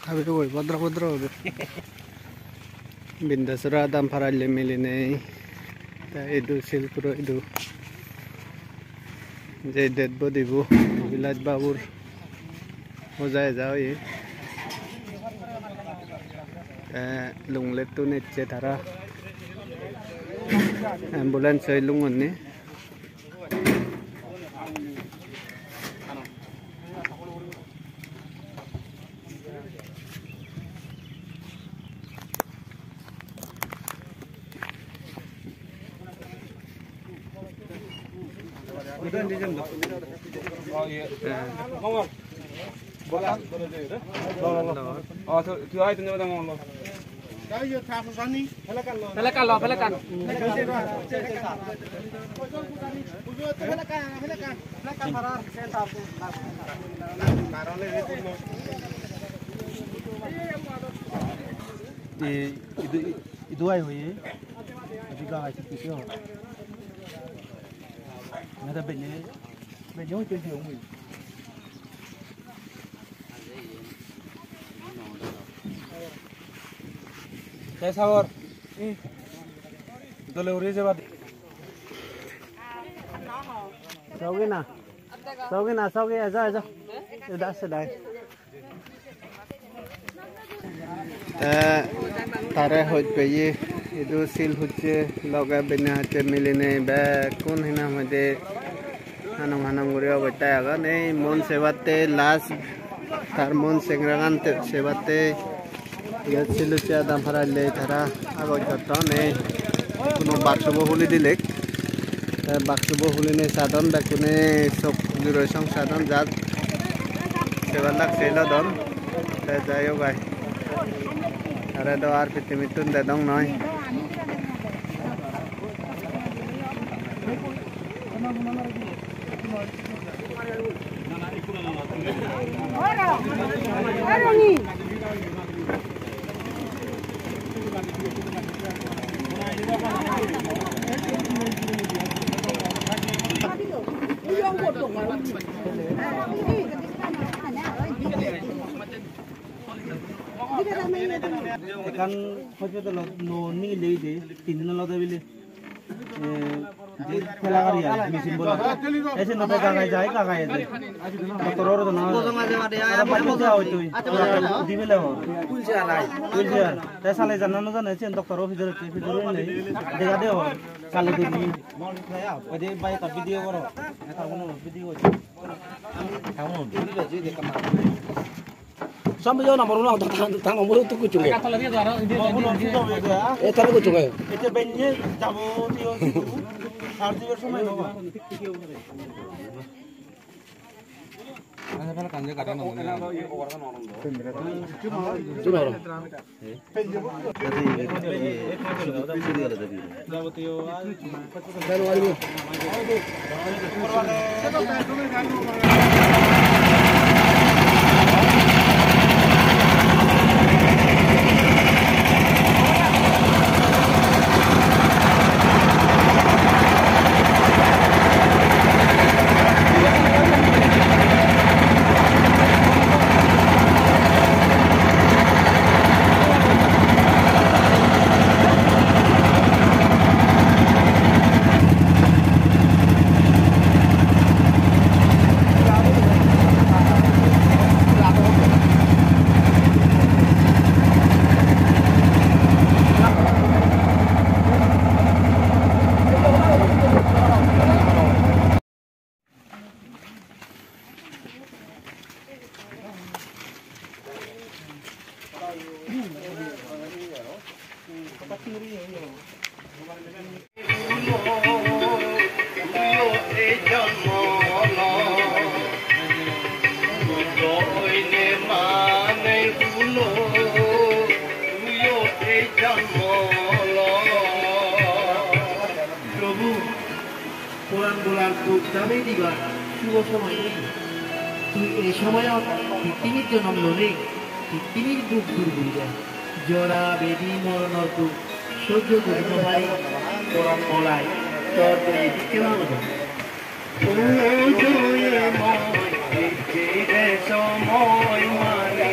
Habis itu, bodro. Bindasura dam paralle miline. Itu silpuro itu. Jadi dead body bu, village babur. Mozai jauh ye. Lunglet tu net cetara. Ambulans saya lungun ni. Oh iya. Ngomong. Bola. Oh, tu ai tu ni dah ngomong. Kaya tha sani. Pelakan. Parar sentar. Itu ai hoye. Juga ai sikit yo. Nada benye chơi nhiều mình. Cái sao rồi? Tôi lưu đi cho bạn. Sau cái ra. Đã sẽ đây. Tare hoj pe ye itu sil hujje loga bina che miline ba kun hina made hanam guriya bataya ga nei mon sebate last tar mon sengrangan te sebate ye silu cha dam pharalle thara ago jotto nei kuno baksubo huli dilek baksubo huli ne sadon ba kune sok juro song sadon jat sebalak selo don ta jayo gai ada doa arpitimitun dadong noi. Kan hospital no ni le de tin no lo de खेला करी है mission बोला ऐसे न तो कागज जाए कागज है तो रोड तो ना तो समाज में यार बाबू से आओ तो दिवे ले हो कुल से ऐसा ले जाना न जाने से डॉक्टर ऑफिसर नहीं देखा दे हो साले दे दी अरे भाई का वीडियो करो ऐसा कोनो वीडियो हम वीडियो जी दे कमा sampai jauh nomor ulang tang nomor itu kucing ya. Tahu kucing ya. Itu benye jabo tio situ. Harus bersama itu. Ada apa kanje kata nomor. Cuma orang. Jabo tio. Dan wali. Hãy subscribe cho kênh Ghiền Mì Gõ để không bỏ lỡ যাবে দিবা শুভ সময় নেই তুই এই সময় পৃথিবীর জন্ম নেই পৃথিবীর দুঃখ দূর করিবে জরা বেদি মরণ দুঃখ সহ্য করিতে পারি তোরা পলায় তোর দিকে ভালো সময় মানে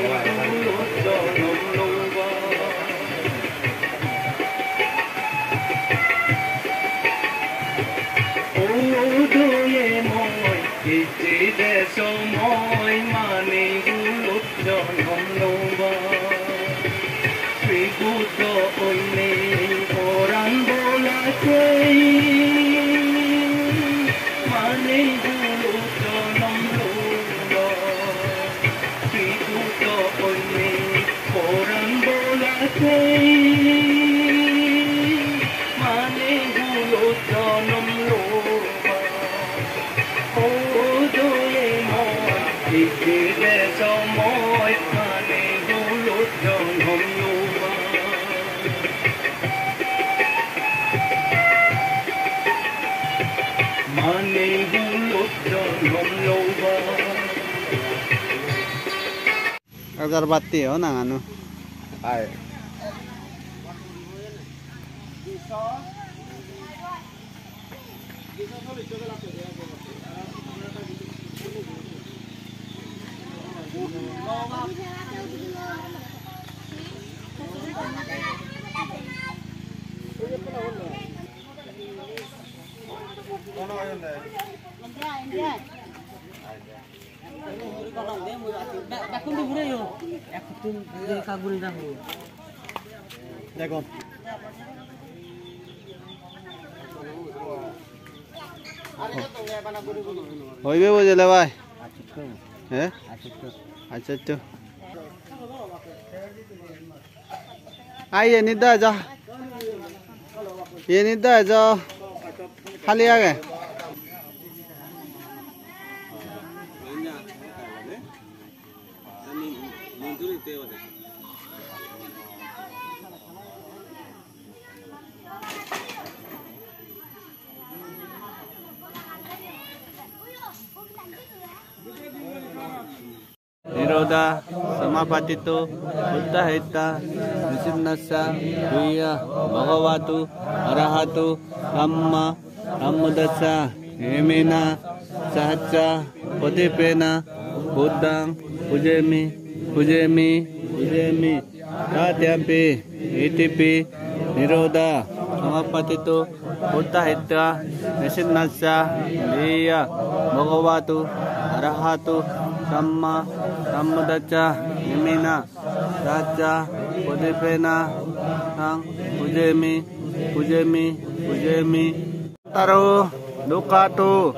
সময় মানে শ্রীবুদ্ধ অন্যে পরাণ বলাকে মানে জনম শ্রীবুদ্ধ অন্যে পরাণ বলাকে মানে জনম সময় মানে জনম মানে জনম Agarbati oh nang ano. Ay. দেখো হইবে বুঝলে ভাই হ্যাঁ আচ্ছা তো আইয়ে নিদা যা ये निदा जो खाली आ गए Niroda samapatito uttahita nisimnasa huya bhagavatu arahatu amma ammudasa emena sahaja podipena buddhang pujemi pujemi pujemi tatyampi itipi niroda samapatito uttahita nisimnasa huya bhagavatu arahatu Kamma Kammudacha Yamina Raja Pudipena Nang Pujemi Pujemi Pujemi Taro Dukatu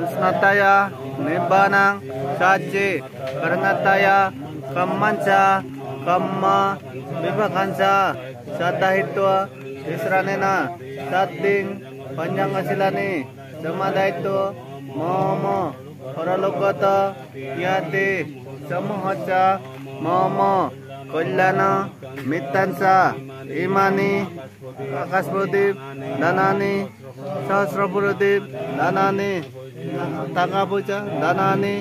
Snataya Nibbanang Sachi Karnataya Kammancha Kamma Vivakancha Satahitwa Isranena Sating Panjangasilani Samadaitu Momo Paralogata Yate Samohacha Momo Kollana Mitansa Imani Akasprodip Danani Sahasrapurudip Danani Takapuja Danani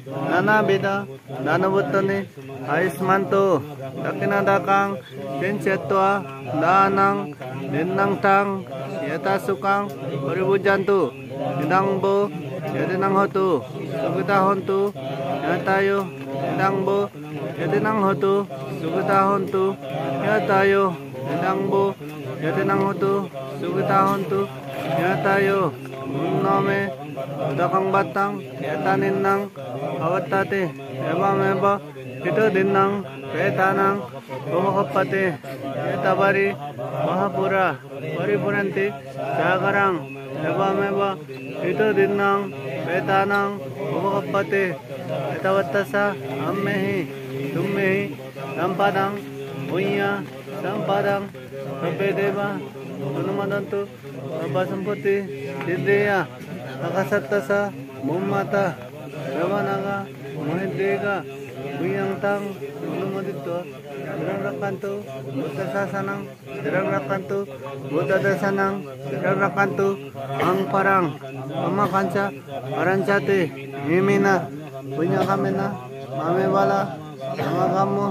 Nanabida Danabutani Aismanto Dakinadakang Tinchetwa Danang Dinang Tang Yata Sukang Paribujantu Dinangbo Jadi nang hotu, sugita hontu, ya tayo. Dangbo, jadi nang hotu, sugita hontu, ya tayo. Dangbo, jadi nang hotu, sugita hontu, ya tayo. Nome, udakang batang, ya tanin nang, awatate, eba, itu dinang, petanang, bumakapate, ya tabari, mahapura, paripuranti, jagarang. Eba itu dinang petanang ubakapate etawattasa ammehi tummehi sampadang punya sampadang sabedeva anumadantu sabba sampati dideya akasattasa mummata ravanaga mohidega Buyang tang lumodito dirang rakanto buta sasanang dirang rakanto buta dasanang dirang rakanto ang parang pamakansa aransate himina punya kamena mame wala sama kamu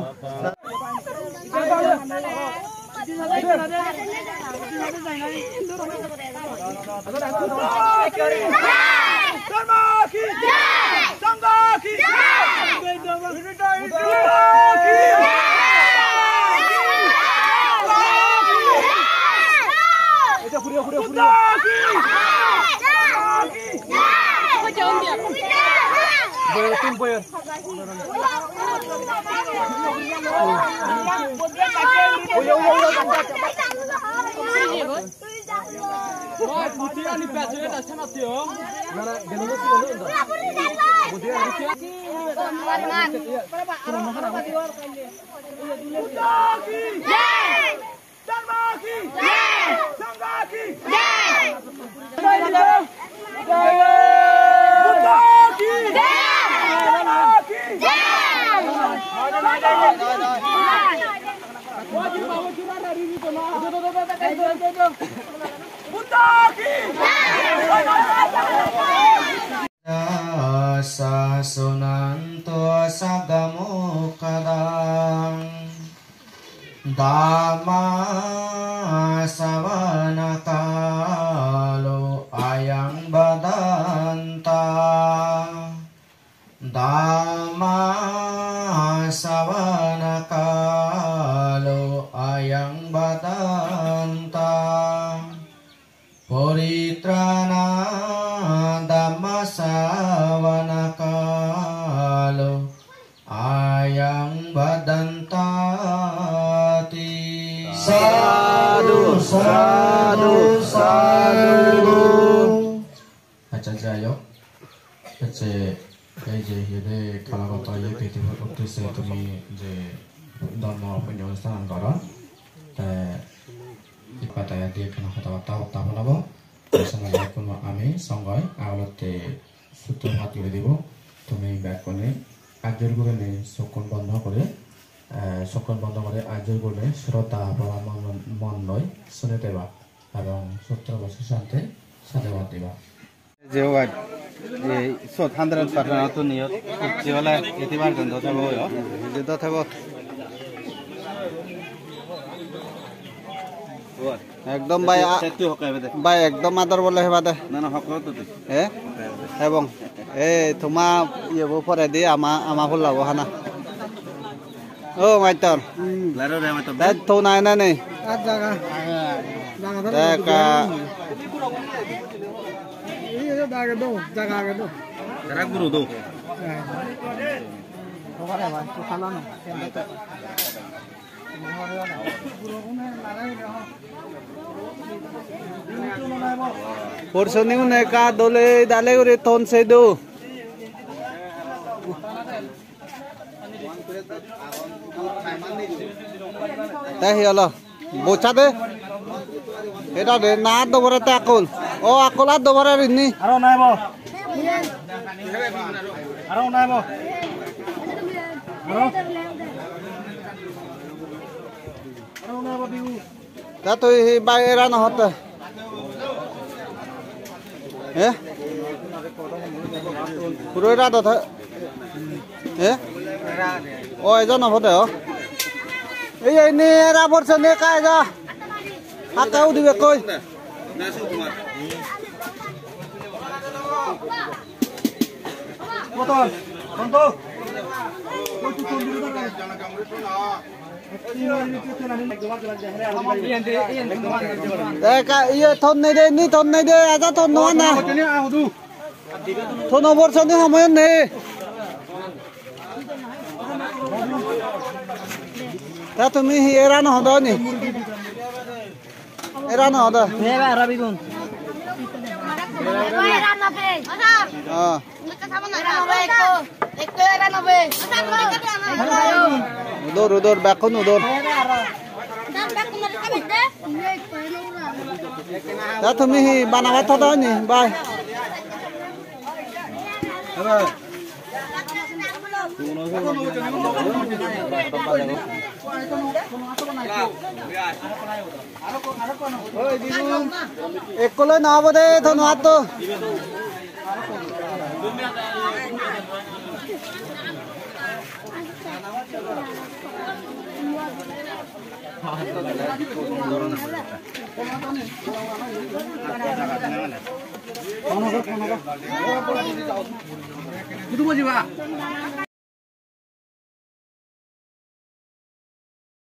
sa sunanto sa gamukadang dama savanakalo ayang badanta dama savanakalo ayang badanta poritrana dhamma savanakalo ayang badantati sadhu sadhu sadhu achajayo ache এই যে হিরে কালাগত ইয়ে পৃথিবী করতেছে তুমি যে ধর্ম অনুষ্ঠান করো ইপাতায় দিয়ে কেন কথাবার্তা হত্যা বলাব কোনো আমি সঙ্গে আগলতে সূত্র হাত তুলে দিব তুমি ব্যাক করে আর্যর করে চকুন বন্ধ করে আর্যর করে শ্রদ্ধা বলা মন লয় শুনে দেবা এবং সূত্র বসে শান্তি সাথে বাদ দিবা যেওয়াত এই 100% তো নিয়ত যেওলা এতিবার গন্ধ থাকব যেত থাকব একদম ভাই ভাই একদম আদর বলে হেবা দে না না হক তো হে এবং এ তোমা ইয়েবো পরে দি আমা ফুল লাবো হানা ও মাইতর লারো রে মাইতর দে তো নাই না নেই আর জায়গা জায়গা এই যে জায়গা দো জায়গা গুরু দো ওখানে ভাই তো খানা না Porsioni une ka dole dale ure ton se do ta hialo bocha de eta de na do bore ta akol o akola do bore rini aro nai bo ta to hi bai era na hota eh puro ra do tha eh oi jo na hote ho ei ni ra portion ne kai ja akau dibe koi motor konto koi tu ton dibe na iya thon này đây aja thon nó na thon over son ni homoy ne ta tumi hi era no hodo ni era no hodo neba rabi gun era no pe ah Udor bakun udor. Ta thumi hi banawat hoda ni bye. একলৈ নহ'ব দে তই নোহাতো Itu mau jiwa.